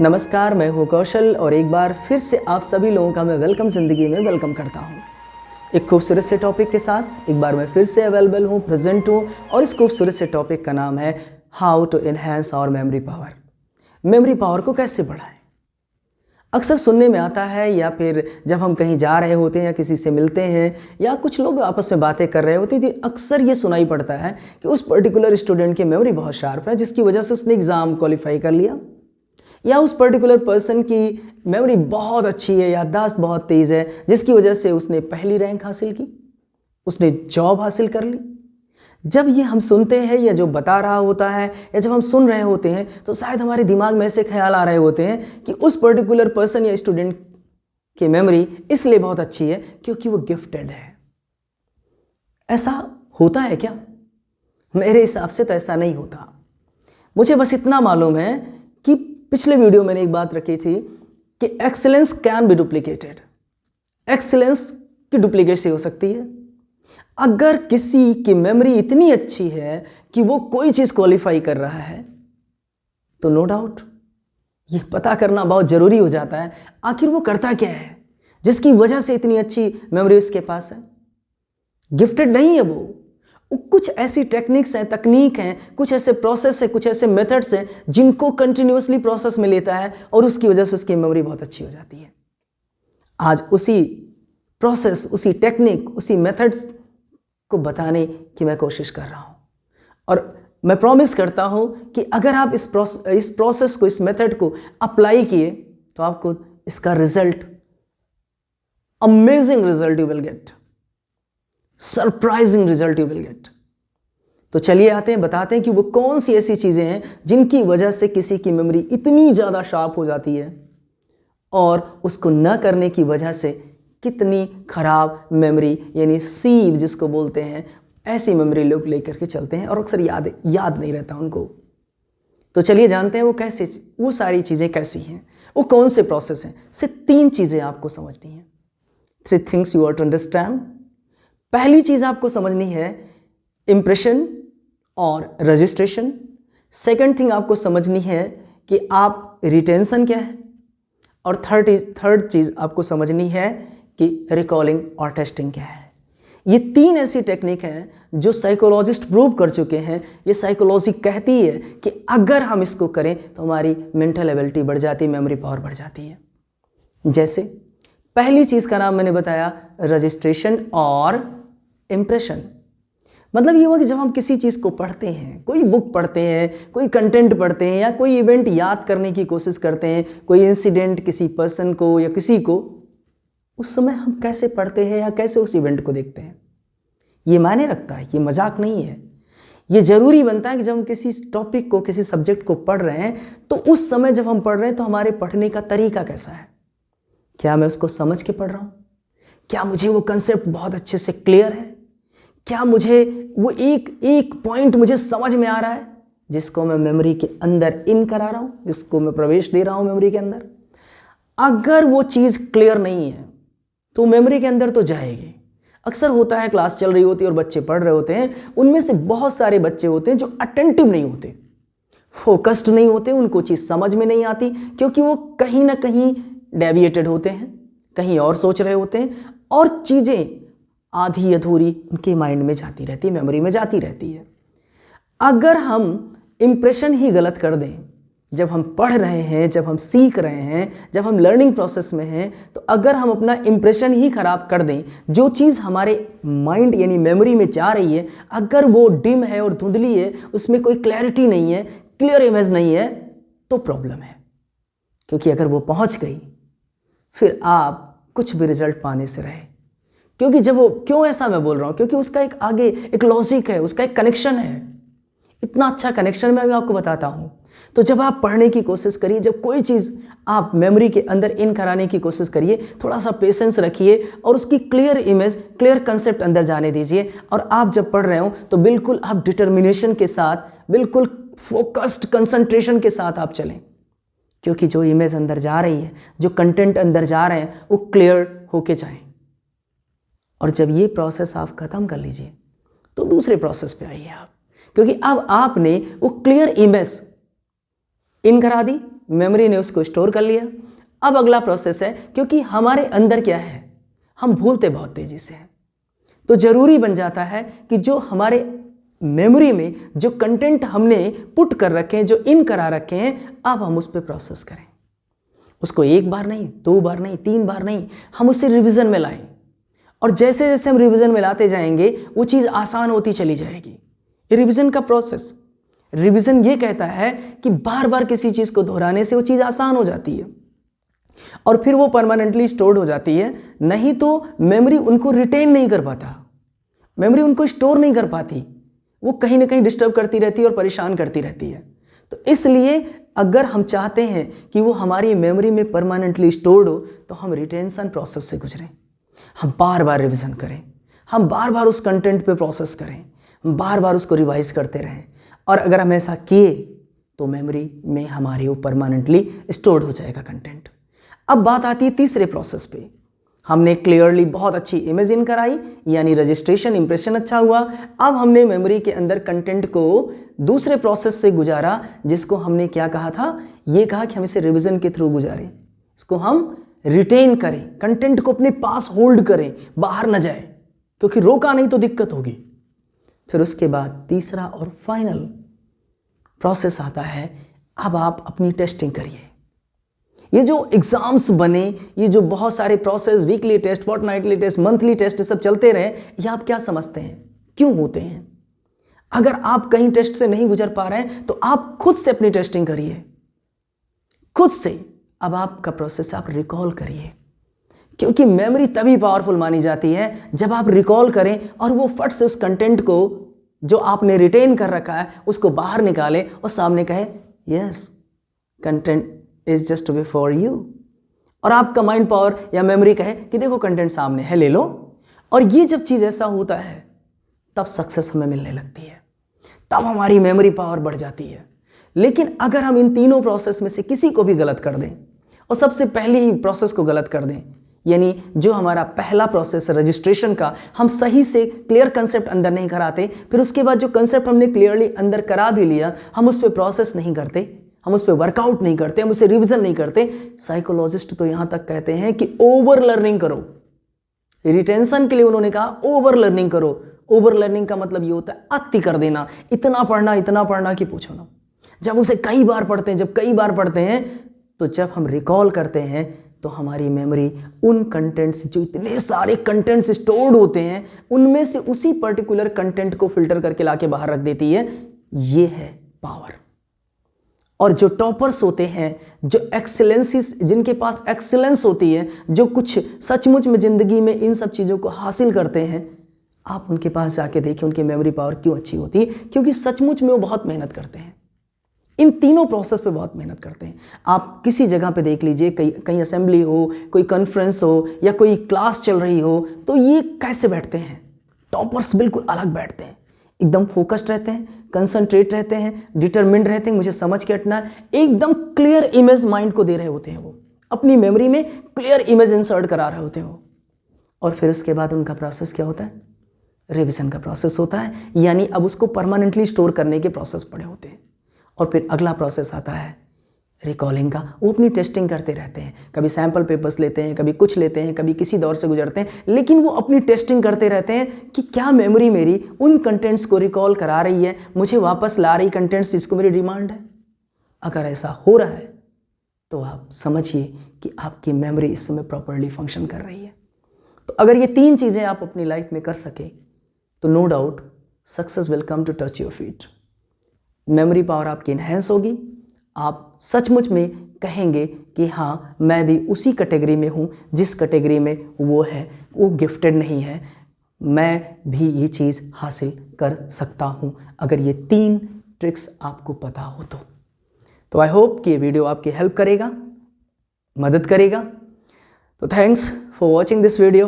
नमस्कार, मैं हूँ कौशल और एक बार फिर से आप सभी लोगों का मैं वेलकम ज़िंदगी में वेलकम करता हूँ। एक खूबसूरत से टॉपिक के साथ एक बार मैं फिर से अवेलेबल हूँ, प्रेजेंट हूँ और इस खूबसूरत से टॉपिक का नाम है how to enhance our memory power. Memory power को कैसे बढ़ाएं। अक्सर सुनने में आता है या फिर जब हम कहीं जा रहे होते हैं या किसी से मिलते हैं या कुछ लोग आपस में बातें कर रहे होते हैं तो अक्सर ये सुनाई पड़ता है कि उस पर्टिकुलर स्टूडेंट की मेमोरी बहुत शार्प है जिसकी वजह से उसने एग्ज़ाम क्वालिफाई कर लिया, या उस पर्टिकुलर पर्सन की मेमोरी बहुत अच्छी है, याददाश्त बहुत तेज़ है जिसकी वजह से उसने पहली रैंक हासिल की, उसने जॉब हासिल कर ली। जब ये हम सुनते हैं या जो बता रहा होता है या जब हम सुन रहे होते हैं तो शायद हमारे दिमाग में ऐसे ख्याल आ रहे होते हैं कि उस पर्टिकुलर पर्सन या स्टूडेंट की मेमोरी इसलिए बहुत अच्छी है क्योंकि वो गिफ्टेड है। ऐसा होता है क्या? मेरे हिसाब से तो ऐसा नहीं होता। मुझे बस इतना मालूम है कि पिछले वीडियो मैंने एक बात रखी थी कि excellence can be duplicated. Excellence की डुप्लीकेसी हो सकती है। अगर किसी की मेमोरी इतनी अच्छी है कि वो कोई चीज़ क्वालिफाई कर रहा है तो नो डाउट ये पता करना बहुत ज़रूरी हो जाता है आखिर वो करता क्या है जिसकी वजह से इतनी अच्छी मेमोरी उसके पास है। गिफ्टेड नहीं है वो कुछ ऐसी टेक्निक्स हैं, तकनीक हैं, कुछ ऐसे प्रोसेस है, कुछ ऐसे मेथड्स हैं जिनको कंटिन्यूअसली प्रोसेस में लेता है और उसकी वजह से उसकी मेमोरी बहुत अच्छी हो जाती है। आज उसी प्रोसेस, उसी टेक्निक, उसी मेथड्स को बताने की मैं कोशिश कर रहा हूं और मैं प्रॉमिस करता हूं कि अगर आप इस प्रोसेस को, इस मेथड को अप्लाई किए तो आपको इसका result, amazing result you will get, surprising result you will get. तो चलिए आते हैं, बताते हैं कि वो कौन सी ऐसी चीजें हैं जिनकी वजह से किसी की मेमोरी इतनी ज्यादा शार्प हो जाती है और उसको न करने की वजह से कितनी खराब मेमोरी यानी सीव जिसको बोलते हैं, ऐसी मेमोरी लोग लेकर के चलते हैं और अक्सर याद नहीं रहता उनको। तो चलिए जानते हैं वो सारी चीज़ें कैसी हैं, वो कौन से प्रोसेस हैं। सिर्फ 3 चीज़ें आपको समझनी है। 3 things you have to understand. पहली चीज़ आपको समझनी है इम्प्रेशन और रजिस्ट्रेशन। सेकंड थिंग आपको समझनी है कि आप रिटेंशन क्या है, और थर्ड चीज़ आपको समझनी है कि रिकॉलिंग और टेस्टिंग क्या है। ये 3 ऐसी टेक्निक हैं जो साइकोलॉजिस्ट प्रूव कर चुके हैं। ये साइकोलॉजी कहती है कि अगर हम इसको करें तो हमारी मेंटल एबिलिटी बढ़ जाती है, मेमोरी पावर बढ़ जाती है। जैसे पहली चीज़ का नाम मैंने बताया रजिस्ट्रेशन और इम्प्रेशन। मतलब ये हुआ कि जब हम किसी चीज़ को पढ़ते हैं, कोई बुक पढ़ते हैं, कोई कंटेंट पढ़ते हैं या कोई इवेंट याद करने की कोशिश करते हैं, कोई इंसिडेंट किसी पर्सन को या किसी को, उस समय हम कैसे पढ़ते हैं या कैसे उस इवेंट को देखते हैं ये मायने रखता है। ये मजाक नहीं है। ये ज़रूरी बनता है कि जब हम किसी टॉपिक को, किसी सब्जेक्ट को पढ़ रहे हैं तो उस समय जब हम पढ़ रहे हैं तो हमारे पढ़ने का तरीका कैसा है। क्या मैं उसको समझ के पढ़ रहा हूँ? क्या मुझे वो कंसेप्ट बहुत अच्छे से क्लियर है? क्या मुझे वो एक पॉइंट मुझे समझ में आ रहा है जिसको मैं मेमोरी के अंदर इन करा रहा हूँ, जिसको मैं प्रवेश दे रहा हूँ मेमोरी के अंदर? अगर वो चीज़ क्लियर नहीं है तो मेमोरी के अंदर तो जाएगी। अक्सर होता है क्लास चल रही होती है और बच्चे पढ़ रहे होते हैं, उनमें से बहुत सारे बच्चे होते हैं जो अटेंटिव नहीं होते, फोकस्ड नहीं होते, उनको चीज़ समझ में नहीं आती क्योंकि वो कहीं ना कहीं डेविएटेड होते हैं, कहीं और सोच रहे होते हैं और चीज़ें आधी अधूरी उनके माइंड में जाती रहती है, मेमोरी में जाती रहती है। अगर हम इम्प्रेशन ही गलत कर दें, जब हम पढ़ रहे हैं, जब हम सीख रहे हैं, जब हम लर्निंग प्रोसेस में हैं, तो अगर हम अपना इम्प्रेशन ही खराब कर दें, जो चीज़ हमारे माइंड यानी मेमोरी में जा रही है अगर वो डिम है और धुंधली है, उसमें कोई क्लैरिटी नहीं है, क्लियर इमेज नहीं है, तो प्रॉब्लम है। क्योंकि अगर वो पहुंच गई फिर आप कुछ भी रिजल्ट पाने से रहे। क्योंकि जब वो, क्यों ऐसा मैं बोल रहा हूँ, क्योंकि उसका एक आगे एक लॉजिक है, उसका एक कनेक्शन है, इतना अच्छा कनेक्शन मैं आपको बताता हूँ। तो जब आप पढ़ने की कोशिश करिए, जब कोई चीज़ आप मेमोरी के अंदर इन कराने की कोशिश करिए, थोड़ा सा पेशेंस रखिए और उसकी क्लियर इमेज, क्लियर कंसेप्ट अंदर जाने दीजिए। और आप जब पढ़ रहे हो तो बिल्कुल आप डिटर्मिनेशन के साथ, बिल्कुल फोकस्ड कंसंट्रेशन के साथ आप चलें, क्योंकि जो इमेज अंदर जा रही है, जो कंटेंट अंदर जा रहे हैं वो क्लियर होके जाएं। और जब ये प्रोसेस आप ख़त्म कर लीजिए तो दूसरे प्रोसेस पे आइए आप, क्योंकि अब आपने वो क्लियर इमेज इन करा दी मेमोरी ने उसको स्टोर कर लिया। अब अगला प्रोसेस है, क्योंकि हमारे अंदर क्या है, हम भूलते बहुत तेजी से हैं, तो जरूरी बन जाता है कि जो हमारे मेमोरी में जो कंटेंट हमने पुट कर रखे हैं, जो इन करा रखे हैं, अब हम उस पर प्रोसेस करें। उसको एक बार नहीं, 2 बार नहीं, 3 बार नहीं, हम उसे रिवीजन में लाएं। और जैसे जैसे हम रिवीजन में लाते जाएंगे वो चीज़ आसान होती चली जाएगी। ये रिवीजन का प्रोसेस, रिवीजन ये कहता है कि बार बार किसी चीज़ को दोहराने से वो चीज़ आसान हो जाती है और फिर वो परमानेंटली स्टोर्ड हो जाती है। नहीं तो मेमोरी उनको रिटेन नहीं कर पाता, मेमोरी उनको स्टोर नहीं कर पाती, वो कहीं ना कहीं डिस्टर्ब करती रहती है और परेशान करती रहती है। तो इसलिए अगर हम चाहते हैं कि वो हमारी मेमोरी में परमानेंटली स्टोर्ड हो तो हम रिटेंशन प्रोसेस से गुजरें, हम बार बार रिवीजन करें, हम बार बार उस कंटेंट पे प्रोसेस करें, हम बार बार उसको रिवाइज करते रहें। और अगर हम ऐसा किए तो मेमोरी में हमारी वो परमानेंटली स्टोर्ड हो जाएगा कंटेंट। अब बात आती है तीसरे प्रोसेस पे। हमने क्लियरली बहुत अच्छी इमेज इन कराई, यानी रजिस्ट्रेशन, इंप्रेशन अच्छा हुआ। अब हमने मेमोरी के अंदर कंटेंट को दूसरे प्रोसेस से गुजारा, जिसको हमने क्या कहा था, ये कहा कि हम इसे रिवीजन के थ्रू गुजारें, इसको हम रिटेन करें, कंटेंट को अपने पास होल्ड करें, बाहर न जाए, क्योंकि रोका नहीं तो दिक्कत होगी। फिर उसके बाद तीसरा और फाइनल प्रोसेस आता है, अब आप अपनी टेस्टिंग करिए। ये जो एग्जाम्स बने, ये जो बहुत सारे process, weekly test, fortnightly test, monthly test, ये सब चलते रहे, ये आप क्या समझते हैं क्यों होते हैं? अगर आप कहीं टेस्ट से नहीं गुजर पा रहे हैं तो आप खुद से अपनी टेस्टिंग करिए, खुद से। अब आपका प्रोसेस आप रिकॉल करिए, क्योंकि मेमोरी तभी पावरफुल मानी जाती है जब आप रिकॉल करें और वो फट से उस कंटेंट को जो आपने रिटेन कर रखा है उसको बाहर निकाले और सामने कहे yes, content is just before you. और आपका माइंड पावर या मेमोरी कहे कि देखो कंटेंट सामने है, ले लो। और ये जब चीज़ ऐसा होता है तब सक्सेस हमें मिलने लगती है, तब हमारी मेमोरी पावर बढ़ जाती है। लेकिन अगर हम इन तीनों प्रोसेस में से किसी को भी गलत कर दें और सबसे पहले ही प्रोसेस को गलत कर दें, यानी जो हमारा पहला प्रोसेस है रजिस्ट्रेशन का, हम सही से क्लियर कंसेप्ट अंदर नहीं कराते, फिर उसके बाद जो कंसेप्ट हमने क्लियरली अंदर करा भी लिया, हम उस पर प्रोसेस नहीं करते, हम उस पर वर्कआउट नहीं करते, हम उसे रिवीजन नहीं करते। साइकोलॉजिस्ट तो यहां तक कहते हैं कि ओवर लर्निंग करो। रिटेंशन के लिए उन्होंने कहा ओवर लर्निंग करो। ओवर लर्निंग का मतलब ये होता है अति कर देना, इतना पढ़ना कि पूछो ना। जब उसे कई बार पढ़ते हैं, जब कई बार पढ़ते हैं, तो जब हम रिकॉल करते हैं तो हमारी मेमोरी उन कंटेंट्स, जो इतने सारे कंटेंट्स स्टोर्ड होते हैं, उनमें से उसी पर्टिकुलर कंटेंट को फिल्टर करके लाके बाहर रख देती है। ये है पावर। और जो टॉपर्स होते हैं, जो एक्सीलेंसिस, जिनके पास एक्सीलेंस होती है, जो कुछ सचमुच में ज़िंदगी में इन सब चीज़ों को हासिल करते हैं, आप उनके पास जाके देखिए उनकी मेमोरी पावर क्यों अच्छी होती है, क्योंकि सचमुच में वो बहुत मेहनत करते हैं, इन तीनों प्रोसेस पे बहुत मेहनत करते हैं। आप किसी जगह पे देख लीजिए, कहीं असेंबली हो, कोई कॉन्फ्रेंस हो या कोई क्लास चल रही हो, तो ये कैसे बैठते हैं? टॉपर्स बिल्कुल अलग बैठते हैं, एकदम फोकस्ड रहते हैं, कंसंट्रेट रहते हैं, डिटरमिन्ड रहते हैं, मुझे समझ के हटना है, एकदम क्लियर इमेज माइंड को दे रहे होते हैं, वो अपनी मेमोरी में क्लियर इमेज इंसर्ट करा रहे होते हैं वो। और फिर उसके बाद उनका प्रोसेस क्या होता है? रिवीजन का प्रोसेस होता है, यानी अब उसको परमानेंटली स्टोर करने के प्रोसेस पड़े होते हैं। और फिर अगला प्रोसेस आता है रिकॉलिंग का। वो अपनी टेस्टिंग करते रहते हैं, कभी सैम्पल पेपर्स लेते हैं, कभी कुछ लेते हैं, कभी किसी दौर से गुजरते हैं, लेकिन वो अपनी टेस्टिंग करते रहते हैं कि क्या मेमोरी मेरी उन कंटेंट्स को रिकॉल करा रही है, मुझे वापस ला रही कंटेंट्स जिसको मेरी डिमांड है। अगर ऐसा हो रहा है तो आप समझिए कि आपकी मेमोरी इस समय प्रॉपरली फंक्शन कर रही है। तो अगर ये 3 चीज़ें आप अपनी लाइफ में कर सके तो no doubt success will come to touch your feet. Memory power आपकी इन्हेंस होगी, आप सचमुच में कहेंगे कि हाँ, मैं भी उसी कैटेगरी में हूँ जिस कैटेगरी में वो है, वो गिफ्टेड नहीं है, मैं भी ये चीज़ हासिल कर सकता हूँ, अगर ये 3 ट्रिक्स आपको पता हो तो आई होप कि ये वीडियो आपकी हेल्प करेगा, मदद करेगा। तो thanks for watching this video.